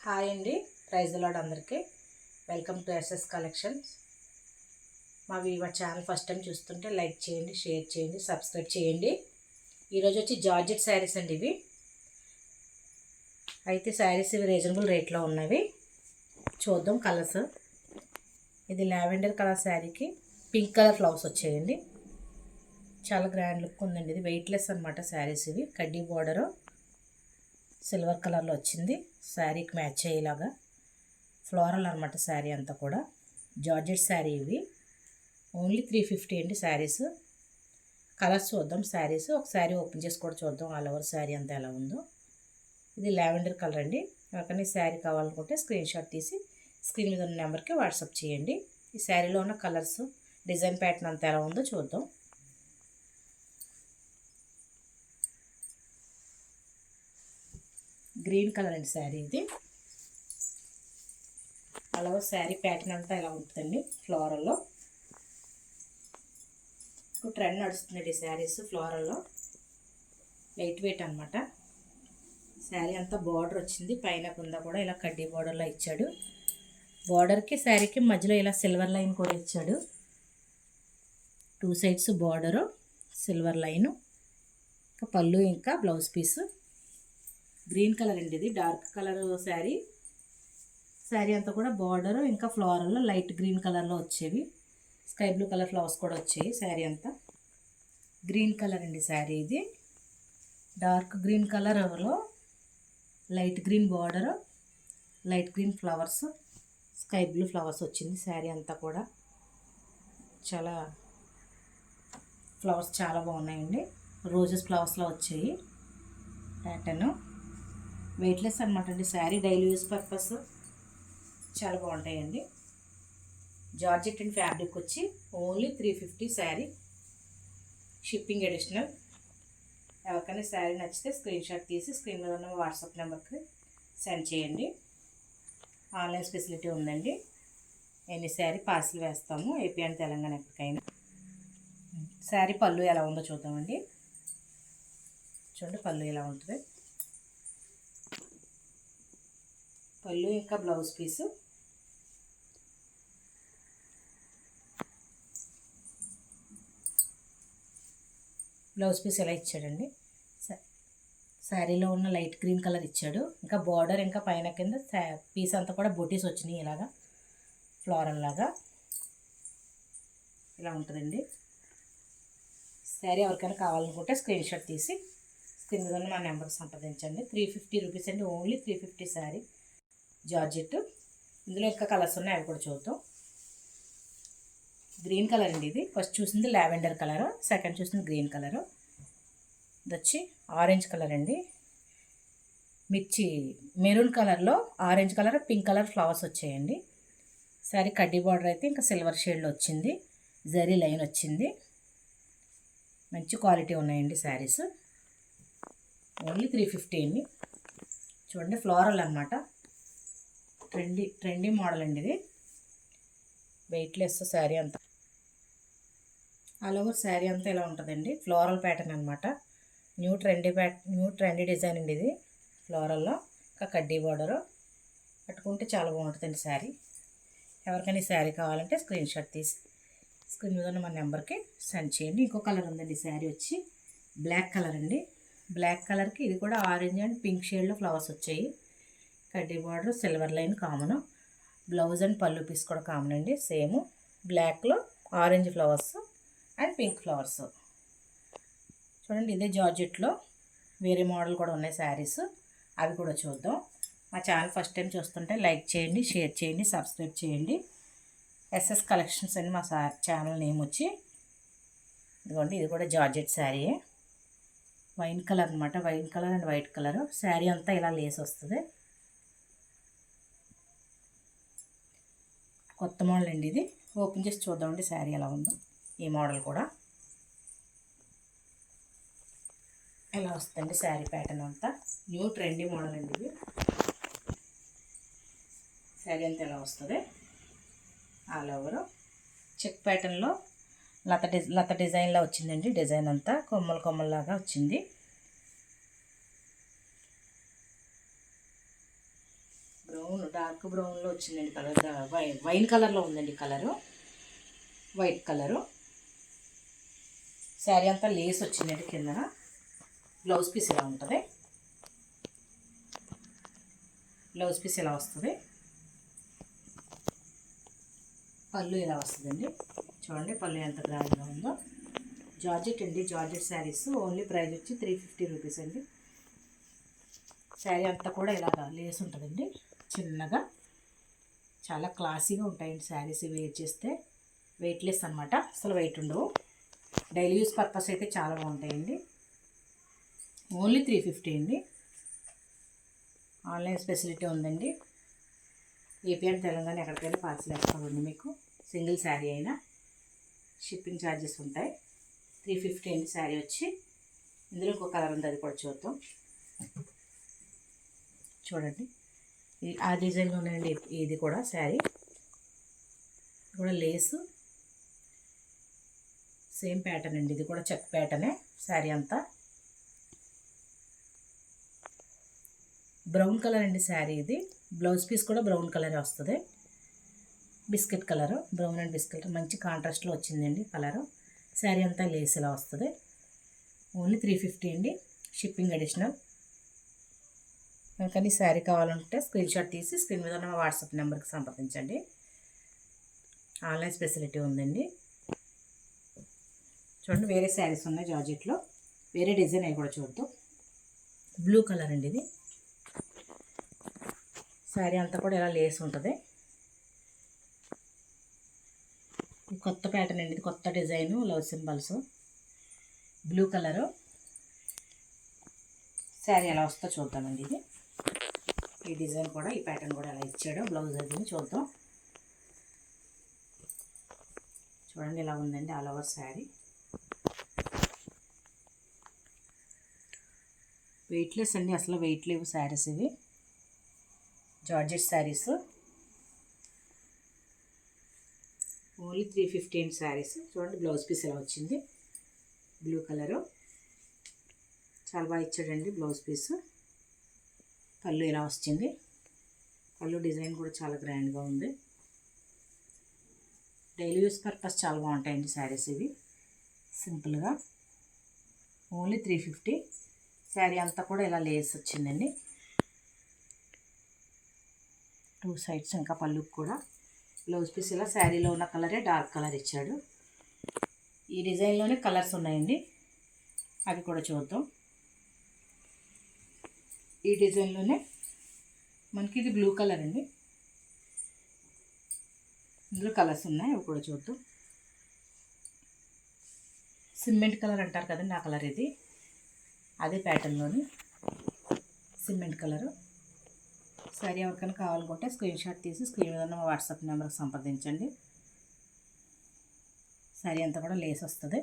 Hi అండి, praise the Lord అందరికీ. Welcome to SS collections. మా ఛానల్ ఫస్ట్ టైం చూస్తుంటే లైక్ చేయండి, షేర్ చేయండి, సబ్స్క్రైబ్ చేయండి. ఈరోజు వచ్చి జార్జెట్ శారీస్ అండి ఇవి. అయితే శారీస్ ఇవి రీజనబుల్ రేట్లో ఉన్నవి. చూద్దాం కలర్స్. ఇది లావెండర్ కలర్ శారీకి పింక్ కలర్ ఫ్లవర్స్ వచ్చాయండి. చాలా గ్రాండ్ లుక్ ఉందండి. ఇది వెయిట్లెస్ అనమాట శారీస్ ఇవి. కడ్డీ బోర్డరు సిల్వర్ కలర్లో వచ్చింది. శారీకి మ్యాచ్ అయ్యేలాగా ఫ్లోరల్ అనమాట శారీ అంతా కూడా. జార్జెట్ శారీ ఇవి. ఓన్లీ 350 అండి శారీస్. కలర్స్ చూద్దాం. శారీస్ ఒక శారీ ఓపెన్ చేసి కూడా చూద్దాం ఆల్ ఓవర్ శారీ అంతా ఎలా ఉందో. ఇది లావెండర్ కలర్ అండి. ఎవరికైనా శారీ కావాలనుకుంటే స్క్రీన్ షాట్ తీసి స్క్రీన్ మీద ఉన్న నెంబర్కి వాట్సాప్ చేయండి. ఈ శారీలో ఉన్న కలర్స్, డిజైన్ ప్యాటర్న్ అంతా ఎలా ఉందో చూద్దాం. గ్రీన్ కలర్ అండి శారీ ఇది. అలా శారీ ప్యాటర్న్ అంతా ఎలా ఉంటుందండి ఫ్లోరల్లో. ఇప్పుడు ట్రెండ్ నడుస్తుంది శారీస్ ఫ్లోరల్లో. లైట్ వెయిట్ అనమాట. శారీ అంతా బార్డర్ వచ్చింది. పైన కింద కూడా ఇలా కడ్డీ బార్డర్లో ఇచ్చాడు. బార్డర్కి శారీకి మధ్యలో ఇలా సిల్వర్ లైన్ కూడా ఇచ్చాడు. 2 సైడ్స్ బార్డరు, సిల్వర్ లైను, ఇంకా పళ్ళు, ఇంకా బ్లౌజ్ పీసు. గ్రీన్ కలర్ అండి ఇది. Dark colour sari. శారీ అంతా కూడా బార్డర్ ఇంకా ఫ్లోరల్లో లైట్ గ్రీన్ కలర్లో వచ్చేవి. స్కై బ్లూ కలర్ ఫ్లవర్స్ కూడా వచ్చాయి శారీ అంతా. గ్రీన్ కలర్ అండి శారీ ఇది. డార్క్ గ్రీన్ కలర్లో light green border, light green flowers, sky blue flowers వచ్చింది శారీ అంతా కూడా. చాలా ఫ్లవర్స్ చాలా బాగున్నాయండి. రోజెస్ ఫ్లవర్స్లో వచ్చాయి ప్యాటర్న్. వెయిట్లెస్ అనమాట అండి శారీ. డైలీ యూస్ పర్పస్ చాలా బాగుంటాయండి. జార్జెట్ అండ్ ఫ్యాబ్రిక్ వచ్చి ఓన్లీ 350 శారీ. Shipping additional. ఎవరికైనా శారీ నచ్చితే స్క్రీన్ షాట్ తీసి స్క్రీన్ మీద ఉన్న వాట్సాప్ నెంబర్కి సెండ్ చేయండి. ఆన్లైన్ ఫెసిలిటీ ఉందండి. ఎనీ శారీ పార్సిల్ వేస్తాము ఏపీ అండ్ తెలంగాణ ఎక్కడికైనా. శారీ పళ్ళు ఎలా ఉందో చూద్దామండి. చూడండి పళ్ళు ఎలా ఉంటుంది. పళ్ళు ఇంకా బ్లౌజ్ పీసు. బ్లౌజ్ పీస్ ఎలా ఇచ్చాడండి. శారీలో ఉన్న లైట్ గ్రీన్ కలర్ ఇచ్చాడు. ఇంకా బార్డర్ ఇంకా పైన కింద పీస్ అంతా కూడా బొటీస్ వచ్చినాయి ఇలాగా ఫ్లోరల్ లాగా. ఇలా ఉంటుందండి శారీ. ఎవరికైనా కావాలనుకుంటే స్క్రీన్ షాట్ తీసి స్క్రీన్ మీద మా నెంబర్కి సంప్రదించండి. 350 రూపీస్ అండి. Only 350 sari georgette. ఇందులో ఇంకా కలర్స్ ఉన్నాయి, అవి కూడా చూద్దాం. గ్రీన్ కలర్ అండి ఇది. ఫస్ట్ చూసింది లావెండర్ కలర్, సెకండ్ చూసింది గ్రీన్ కలరు. ఇది వచ్చి ఆరెంజ్ కలర్ అండి. మిర్చి మెరూన్ కలర్లో orange colour, pink colour flowers వచ్చాయండి. శారీ కడ్డీ బార్డర్ అయితే ఇంకా సిల్వర్ షేడ్లో వచ్చింది. జరీ లైన్ వచ్చింది. మంచి క్వాలిటీ ఉన్నాయండి శారీస్. ఓన్లీ 350 అండి. చూడండి ఫ్లోరల్ అనమాట. ట్రెండీ మోడల్ అండి ఇది. వెయిట్లెస్ శారీ అంతా. ఆల్ ఓవర్ శారీ అంతా ఇలా ఉంటుందండి. ఫ్లోరల్ ప్యాటర్న్ అనమాట. న్యూ ట్రెండీ డిజైన్ అండి ఇది. ఫ్లోరల్లో ఇంకా కడ్డీ బార్డరు. కట్టుకుంటే చాలా బాగుంటుందండి శారీ. ఎవరికైనా ఈ శారీ కావాలంటే స్క్రీన్ షాట్ తీసి స్క్రీన్ మీద ఉన్న మన నెంబర్కి సెండ్ చేయండి. ఇంకో కలర్ ఉందండి శారీ వచ్చి బ్లాక్ కలర్ అండి. బ్లాక్ కలర్కి ఇది కూడా ఆరెంజ్ అండ్ పింక్ షేడ్లో ఫ్లవర్స్ వచ్చాయి. కడ్డీ border, silver line common. Blouse and పళ్ళు పీస్ కూడా కామన్ అండి. సేమ్ బ్లాక్లో orange flowers and pink flowers. చూడండి ఇదే జార్జెట్లో వేరే మోడల్ కూడా ఉన్నాయి శారీస్, అవి కూడా చూద్దాం. మా ఛానల్ ఫస్ట్ టైం చూస్తుంటే లైక్ చేయండి, షేర్ చేయండి, సబ్స్క్రైబ్ చేయండి. ఎస్ఎస్ కలెక్షన్స్ అని మా ఛానల్ నేమ్ వచ్చి. ఇదిగోండి ఇది కూడా జార్జెట్ శారీయే. వైన్ కలర్ అనమాట. Wine colour and white colour. Sari అంతా ఇలా లేస్ వస్తుంది. కొత్త మోడల్ అండి ఇది. ఓపెన్ చేసి చూద్దామండి శారీ ఎలా ఉందో. ఈ మోడల్ కూడా ఎలా వస్తుందండి శారీ ప్యాటర్న్ అంతా. న్యూ ట్రెండీ మోడల్ అండి ఇది. శారీ అంతా ఎలా వస్తుంది. ఆల్ ఓవర్ చెక్ ప్యాటర్న్లో లత డిజైన్లో వచ్చిందండి. డిజైన్ అంతా కొమ్మలాగా వచ్చింది. బ్రౌన్, డార్క్ బ్రౌన్లో వచ్చిందండి కలర్. వైన్ కలర్లో ఉందండి కలరు, వైట్ కలరు. శారీ అంతా లేస్ వచ్చిందండి కిందన. బ్లౌజ్ పీస్ ఇలా ఉంటుంది. బ్లౌజ్ పీస్ ఇలా వస్తుంది. పళ్ళు ఇలా వస్తుందండి. చూడండి పళ్ళు ఎంత గ్రాండ్గా ఉందో. జార్జెట్ అండి, జార్జెట్ శారీస్. ఓన్లీ ప్రైస్ వచ్చి 350 రూపీస్ అండి. శారీ అంతా కూడా ఇలాగా లేస్ ఉంటుందండి చిన్నగా. చాలా క్లాసీగా ఉంటాయండి శారీస్. వేర్ చేస్తే వెయిట్లెస్ అనమాట, అసలు వెయిట్ ఉండవు. డైలీ యూస్ పర్పస్ అయితే చాలా బాగుంటాయండి. ఓన్లీ 350 అండి. ఆన్లైన్ ఫెసిలిటీ ఉందండి. ఏపీ అండ్ తెలంగాణ ఎక్కడికైనా పార్సిల్ వేస్తామండి మీకు. సింగిల్ శారీ అయినా షిప్పింగ్ ఛార్జెస్ ఉంటాయి. 350 అండి శారీ వచ్చి. ఇందులో ఇంకో కలర్ ఉంది, అది కూడా చూద్దాం. చూడండి ఆ డిజైన్లో ఉన్నాయండి. ఇది కూడా శారీ కూడా లేసు, సేమ్ ప్యాటర్న్ అండి. ఇది కూడా చెక్ ప్యాటర్నే. శారీ అంతా బ్రౌన్ కలర్ అండి శారీ ఇది. బ్లౌజ్ పీస్ కూడా బ్రౌన్ కలరే వస్తుంది. Biscuit colour, brown and biscuit మంచి కాంట్రాస్ట్లో వచ్చిందండి కలరు. శారీ అంతా లేస్ ఇలా వస్తుంది. ఓన్లీ 350 అండి. Shipping additional. కానీ శారీ కావాలంటే స్క్రీన్ షాట్ తీసి స్క్రీన్ మీద ఉన్న వాట్సాప్ నెంబర్కి సంప్రదించండి. ఆన్లైన్ ఫెసిలిటీ ఉందండి. చూడండి వేరే శారీస్ ఉన్నాయి జార్జెట్లో. వేరే డిజైన్ అవి కూడా చూద్దాం. బ్లూ కలర్ అండి ఇది. శారీ అంతా కూడా ఇలా లేస్ ఉంటుంది. కొత్త ప్యాటర్న్ అండి ఇది, కొత్త design. Love symbols, blue colour. Sari ఎలా వస్తుందో చూద్దామండి. ఇది ఈ డిజైన్ కూడా, ఈ ప్యాటర్న్ కూడా ఎలా ఇచ్చాడో బ్లౌజ్ అది చూద్దాం. చూడండి ఇలా ఉందండి ఆల్ ఓవర్ శారీ. వెయిట్లెస్ అండి, అసలు వెయిట్ లేవు శారీస్ ఇవి. జార్జెట్ శారీస్. ఓన్లీ 350 అండి శారీస్. చూడండి బ్లౌజ్ పీస్ ఎలా వచ్చింది. బ్లూ కలరు చాలా బాగా ఇచ్చాడండి బ్లౌజ్ పీస్. పళ్ళు ఇలా వచ్చింది. పళ్ళు డిజైన్ కూడా చాలా గ్రాండ్గా ఉంది. డైలీ యూస్ పర్పస్ చాలా బాగుంటాయండి శారీస్ ఇవి. సింపుల్గా ఓన్లీ 350. శారీ అంతా కూడా ఇలా లేస్ వచ్చిందండి. 2 సైడ్స్ ఇంకా పళ్ళుకి కూడా. బ్లౌజ్ పీస్ ఇలా శారీలో ఉన్న కలరే డార్క్ కలర్ ఇచ్చాడు. ఈ డిజైన్లోనే కలర్స్ ఉన్నాయండి, అవి కూడా చూద్దాం. ఈ డిజైన్లోనే మనకి ఇది బ్లూ కలర్ అండి. ఇందులో కలర్స్ ఉన్నాయి, అవి కూడా చూద్దాం. సిమెంట్ కలర్ అంటారు కదండి, ఆ కలర్ ఇది. అదే ప్యాటర్న్లోని సిమెంట్ కలరు. సరే ఎవరికైనా కావాలనుకుంటే స్క్రీన్ షాట్ తీసి స్క్రీన్ మీద ఉన్న వాట్సాప్ నెంబర్కి సంప్రదించండి. శారీ అంతా కూడా లేస్ వస్తుంది.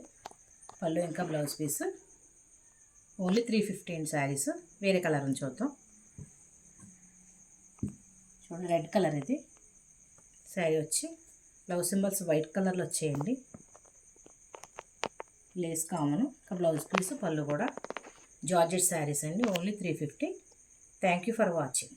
పళ్ళు ఇంకా బ్లౌజ్ పీస్. ఓన్లీ 350 అండి శారీస్. వేరే కలర్ అని చూద్దాం. చూడండి రెడ్ కలర్ ఇది. శారీ వచ్చి బ్లౌజ్ సింబల్స్ వైట్ కలర్లో వచ్చేయండి. లేస్ కామను, ఇంకా బ్లౌజ్ పీస్, పళ్ళు కూడా. జార్జెట్ శారీస్ అండి. Only 350. Thank you for watching.